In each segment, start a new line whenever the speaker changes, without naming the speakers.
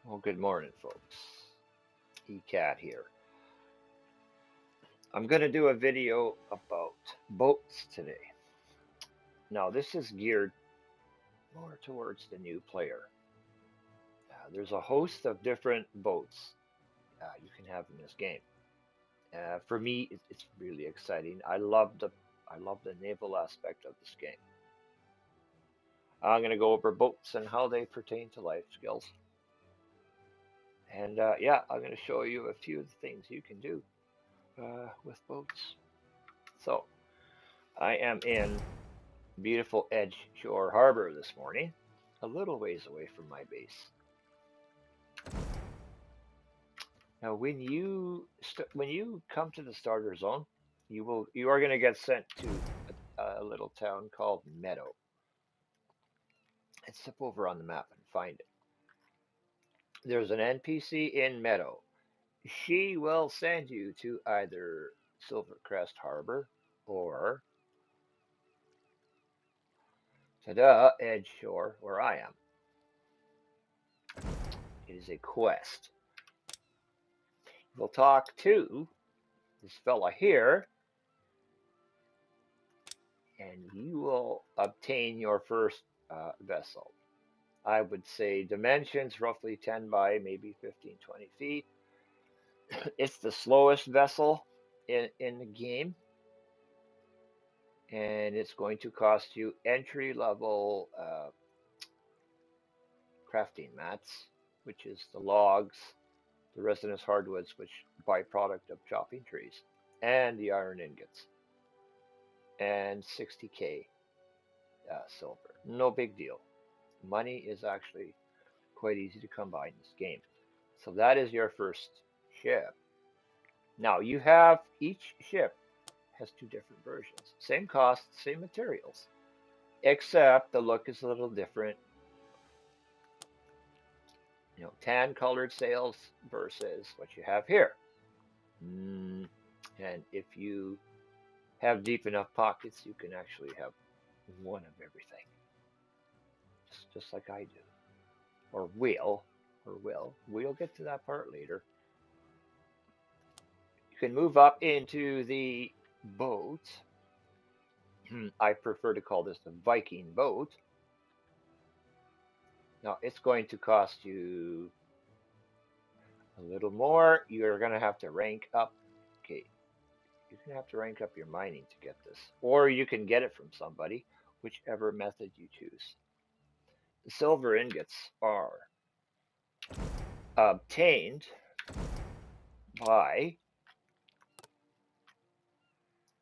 Well, good morning, folks. ECAT here. I'm going to do a video about boats today. Now, this is geared more towards the new player. There's a host of different boats you can have in this game. For me, it's really exciting. I love the naval aspect of this game. I'm going to go over boats and how they pertain to life skills. And yeah, I'm going to show you a few of the things you can do with boats. So, I am in beautiful Edge Shore Harbor this morning, a little ways away from my base. Now, when you come to the starter zone, you are going to get sent to a little town called Meadow. Let's step over on the map and find it. There's an NPC in Meadow. She will send you to either Silvercrest Harbor or to Edge Shore, where I am. It is a quest. We'll talk to this fella here, and you will obtain your first vessel. I would say dimensions roughly 10 by maybe 15, 20 feet. It's the slowest vessel in the game, and it's going to cost you entry level crafting mats, which is the logs, the resinous hardwoods, which byproduct of chopping trees, and the iron ingots, and 60k silver. No big deal. Money is actually quite easy to come by in this game. So that is your first ship. Now you have each ship has two different versions. Same cost, same materials, except the look is a little different. Tan colored sails versus what you have here. And if you have deep enough pockets, you can actually have one of everything, just like I do, or will. We'll get to that part later. You can move up into the boat. I prefer to call this the Viking boat. Now, it's going to cost you a little more. You're going to have to rank up. Okay, you're going to have to rank up your mining to get this, or you can get it from somebody, whichever method you choose. The silver ingots are obtained by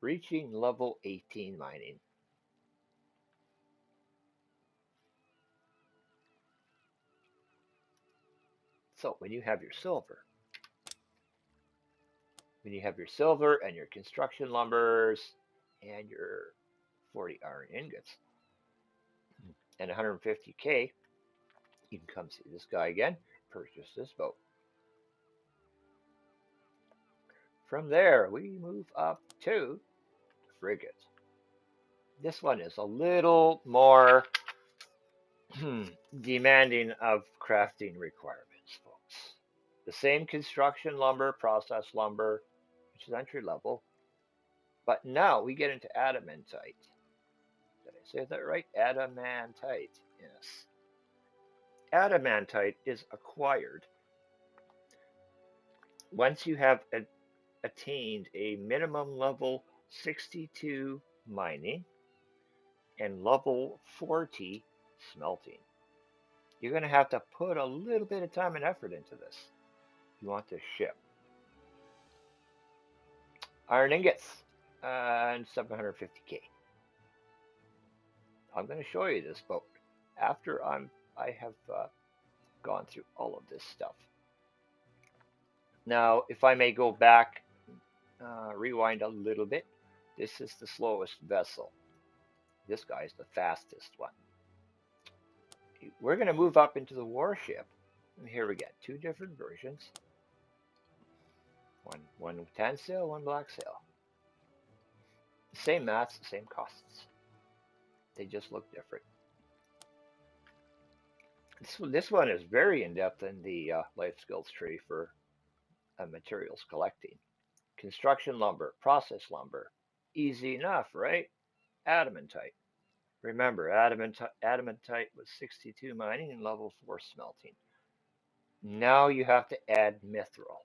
reaching level 18 mining. So when you have your silver and your construction lumbers and your 40 iron ingots and 150k, you can come see this guy again, purchase this boat. From there, we move up to the frigate. This one is a little more demanding of crafting requirements, folks. The same construction lumber, processed lumber, which is entry level, but now we get into adamantite. Did I say that right? Adamantite, yes. Adamantite is acquired once you have attained a minimum level 62 mining and level 40 smelting. You're going to have to put a little bit of time and effort into this. You want to ship. Iron ingots and 750k. I'm going to show you this boat after I have gone through all of this stuff. Now, if I may go back, rewind a little bit, this is the slowest vessel. This guy is the fastest one. We're going to move up into the warship. And here we get two different versions. One tan sail, one black sail. Same mats, same costs. They just look different. This one is very in depth in the life skills tree for materials collecting. Construction lumber, process lumber. Easy enough, right? Adamantite. Remember, adamantite was 62 mining and level 4 smelting. Now you have to add mithril.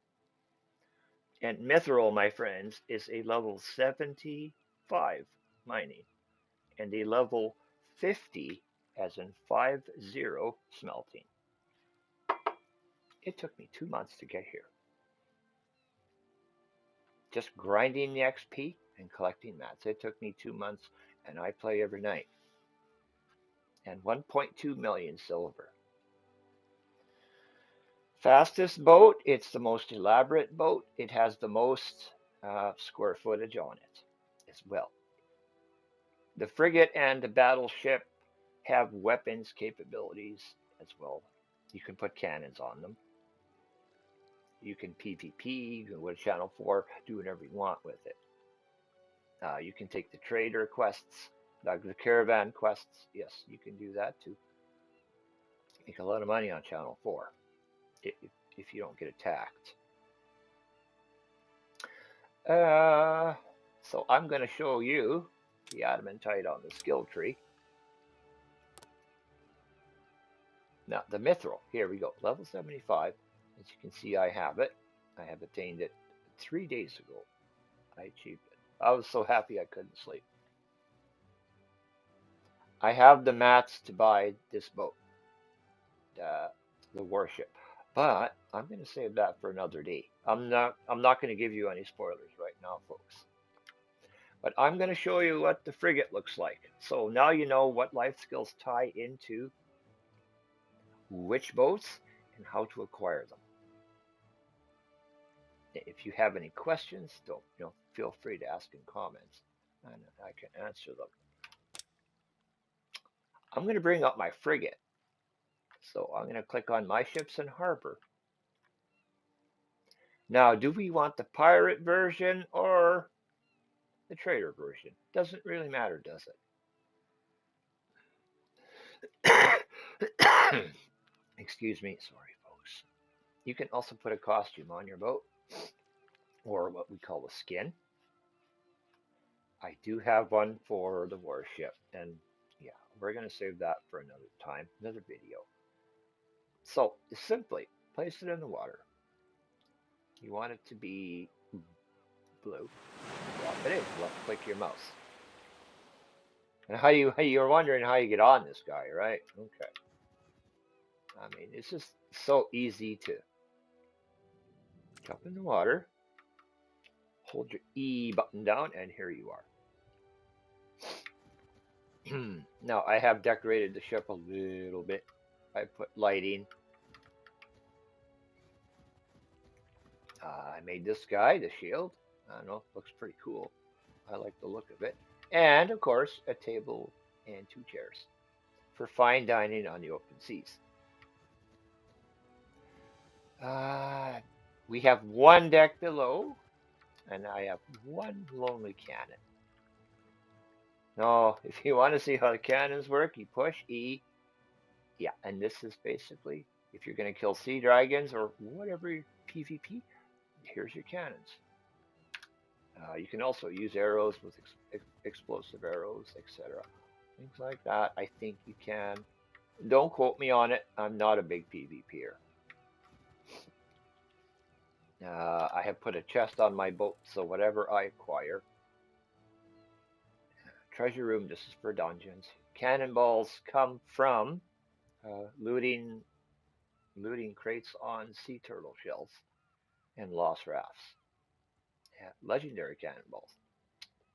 And mithril, my friends, is a level 75 mining and a level 50, as in 50, smelting. It took me 2 months to get here. Just grinding the XP and collecting mats. It took me 2 months, and I play every night. And 1.2 million silver. Fastest boat. It's the most elaborate boat. It has the most square footage on it as well. The frigate and the battleship have weapons capabilities as well. You can put cannons on them. You can PvP, you can go to Channel 4, do whatever you want with it. You can take the trader quests, the caravan quests. Yes, you can do that too. Make a lot of money on Channel 4 if you don't get attacked. So I'm going to show you the adamantite on the skill tree. Now, the mithril, here we go, level 75. As you can see, I have it. I have attained it 3 days ago. I achieved it. I was so happy I couldn't sleep. I have the mats to buy this boat, the warship, but I'm going to save that for another day. I'm not going to give you any spoilers right now, folks. But I'm going to show you what the frigate looks like. So now you know what life skills tie into which boats and how to acquire them. If you have any questions, don't feel free to ask in comments, and I can answer them. I'm going to bring up my frigate. So I'm going to click on My Ships and Harbor. Now, do we want the pirate version or the trader version? Doesn't really matter, does it? Excuse me. Sorry, folks. You can also put a costume on your boat, or what we call a skin. I do have one for the warship, and yeah, we're going to save that for another time, another video. So, simply place it in the water. You want it to be blue. Drop it in. Left click your mouse. And you're wondering how you get on this guy, right? Okay. I mean, it's just so easy to jump in the water, hold your E button down, and here you are. Now, I have decorated the ship a little bit. I put lighting. I made this guy, the shield. I don't know, looks pretty cool. I like the look of it. And, of course, a table and 2 chairs for fine dining on the open seas. We have 1 deck below, and I have 1 lonely cannon. Now, if you want to see how the cannons work, you push E. Yeah, and this is basically, if you're going to kill sea dragons or whatever PvP, here's your cannons. You can also use arrows with explosive arrows, etc. Things like that, I think you can. Don't quote me on it. I'm not a big PvPer. I have put a chest on my boat, so whatever I acquire. Treasure room, this is for dungeons. Cannonballs come from looting crates on sea turtle shells and lost rafts. Yeah, legendary cannonballs.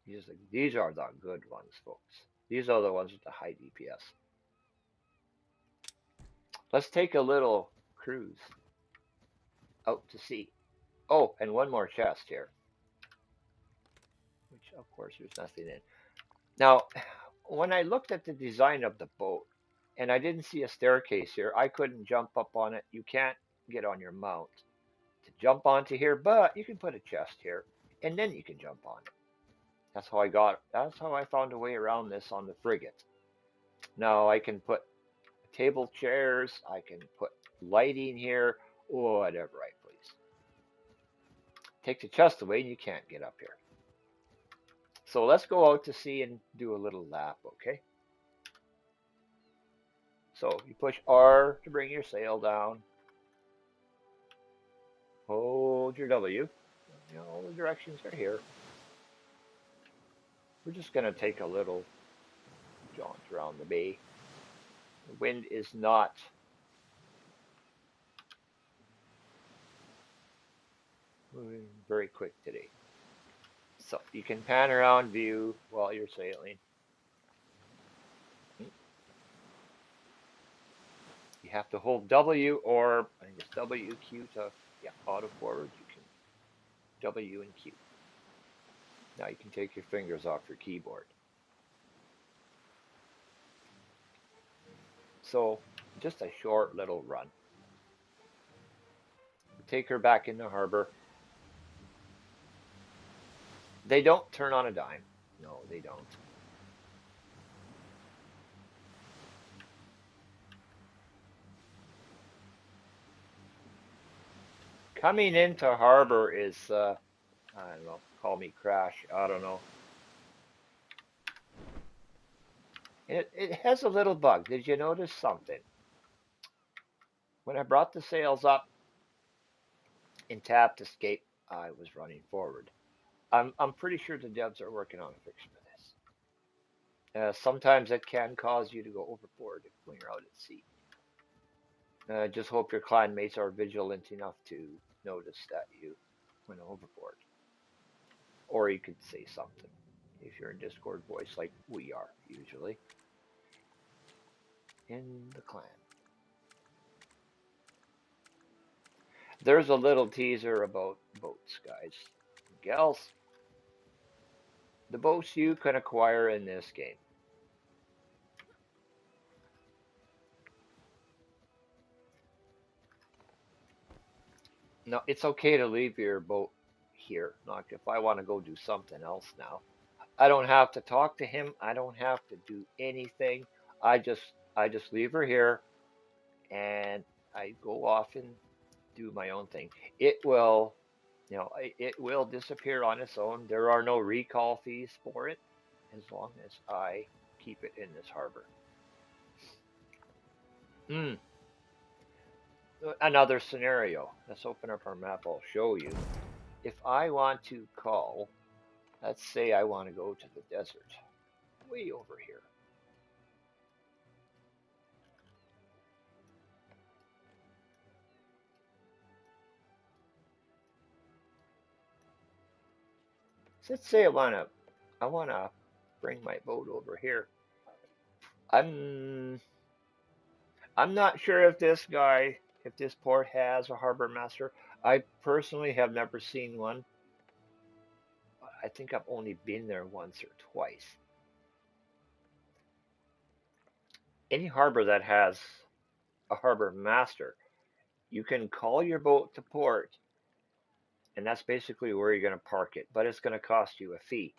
These are the good ones, folks. These are the ones with the high DPS. Let's take a little cruise out to sea. Oh, and 1 more chest here, which of course there's nothing in. Now, when I looked at the design of the boat, and I didn't see a staircase here, I couldn't jump up on it. You can't get on your mount to jump onto here, but you can put a chest here, and then you can jump on it. That's how I found a way around this on the frigate. Now I can put a table chairs. I can put lighting here, whatever I please. Take the chest away and you can't get up here. So let's go out to sea and do a little lap, okay? So you push R to bring your sail down. Hold your W. You know, all the directions are here. We're just going to take a little jaunt around the bay. The wind is not moving very quick today. So you can pan around view while you're sailing. You have to hold W or I think it's WQ to auto forward. You can W and Q. Now you can take your fingers off your keyboard. So just a short little run. Take her back in the harbor. They don't turn on a dime. No, they don't. Coming into harbor is, I don't know, call me crash. I don't know. It has a little bug. Did you notice something? When I brought the sails up and tapped escape, I was running forward. I'm pretty sure the devs are working on a fix for this. Sometimes it can cause you to go overboard when you're out at sea. Just hope your clan mates are vigilant enough to notice that you went overboard. Or you could say something if you're in Discord voice like we are usually in the clan. There's a little teaser about boats, guys and gals. The boats you can acquire in this game. Now, it's okay to leave your boat here. Like if I want to go do something else now, I don't have to talk to him. I don't have to do anything. I just leave her here, and I go off and do my own thing. It will, it will disappear on its own. There are no recall fees for it, as long as I keep it in this harbor. Another scenario. Let's open up our map. I'll show you. If I want to call, let's say I want to go to the desert, way over here. So let's say I wanna bring my boat over here. I'm not sure if this port has a harbor master. I personally have never seen one. I think I've only been there once or twice. Any harbor that has a harbor master, you can call your boat to port, and that's basically where you're going to park it, but it's going to cost you a fee.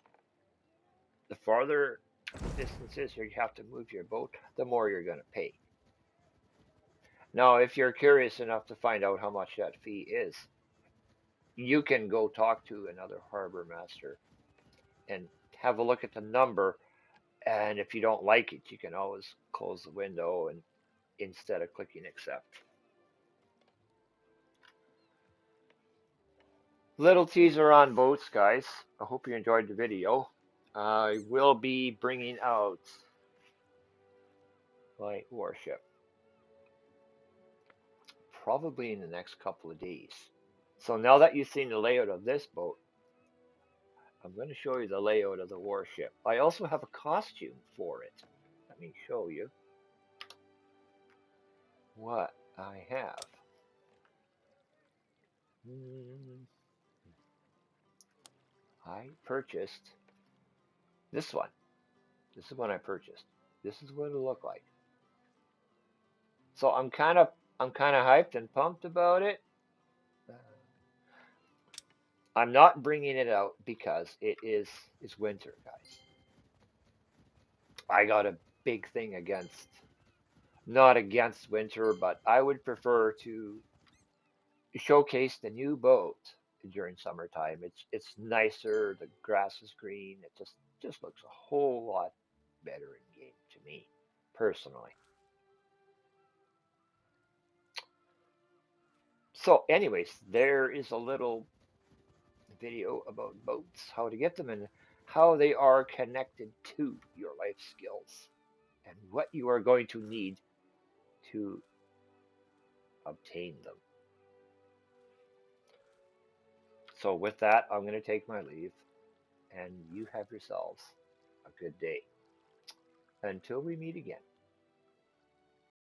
The farther the distance is you have to move your boat, the more you're going to pay. Now, if you're curious enough to find out how much that fee is, you can go talk to another harbor master and have a look at the number. And if you don't like it, you can always close the window and instead of clicking accept. Little teaser on boats, guys. I hope you enjoyed the video. I will be bringing out my warship probably in the next couple of days. So now that you've seen the layout of this boat, I'm going to show you the layout of the warship. I also have a costume for it. Let me show you what I have. I purchased this one. This is what I purchased. This is what it'll look like. So I'm kind of hyped and pumped about it. I'm not bringing it out because it's winter, guys. I got a big thing against Not against winter, but I would prefer to showcase the new boat during summertime. It's nicer, the grass is green, it just looks a whole lot better in game to me, personally. So, anyways, there is a little video about boats, how to get them, and how they are connected to your life skills and what you are going to need to obtain them. So, with that, I'm going to take my leave, and you have yourselves a good day. Until we meet again.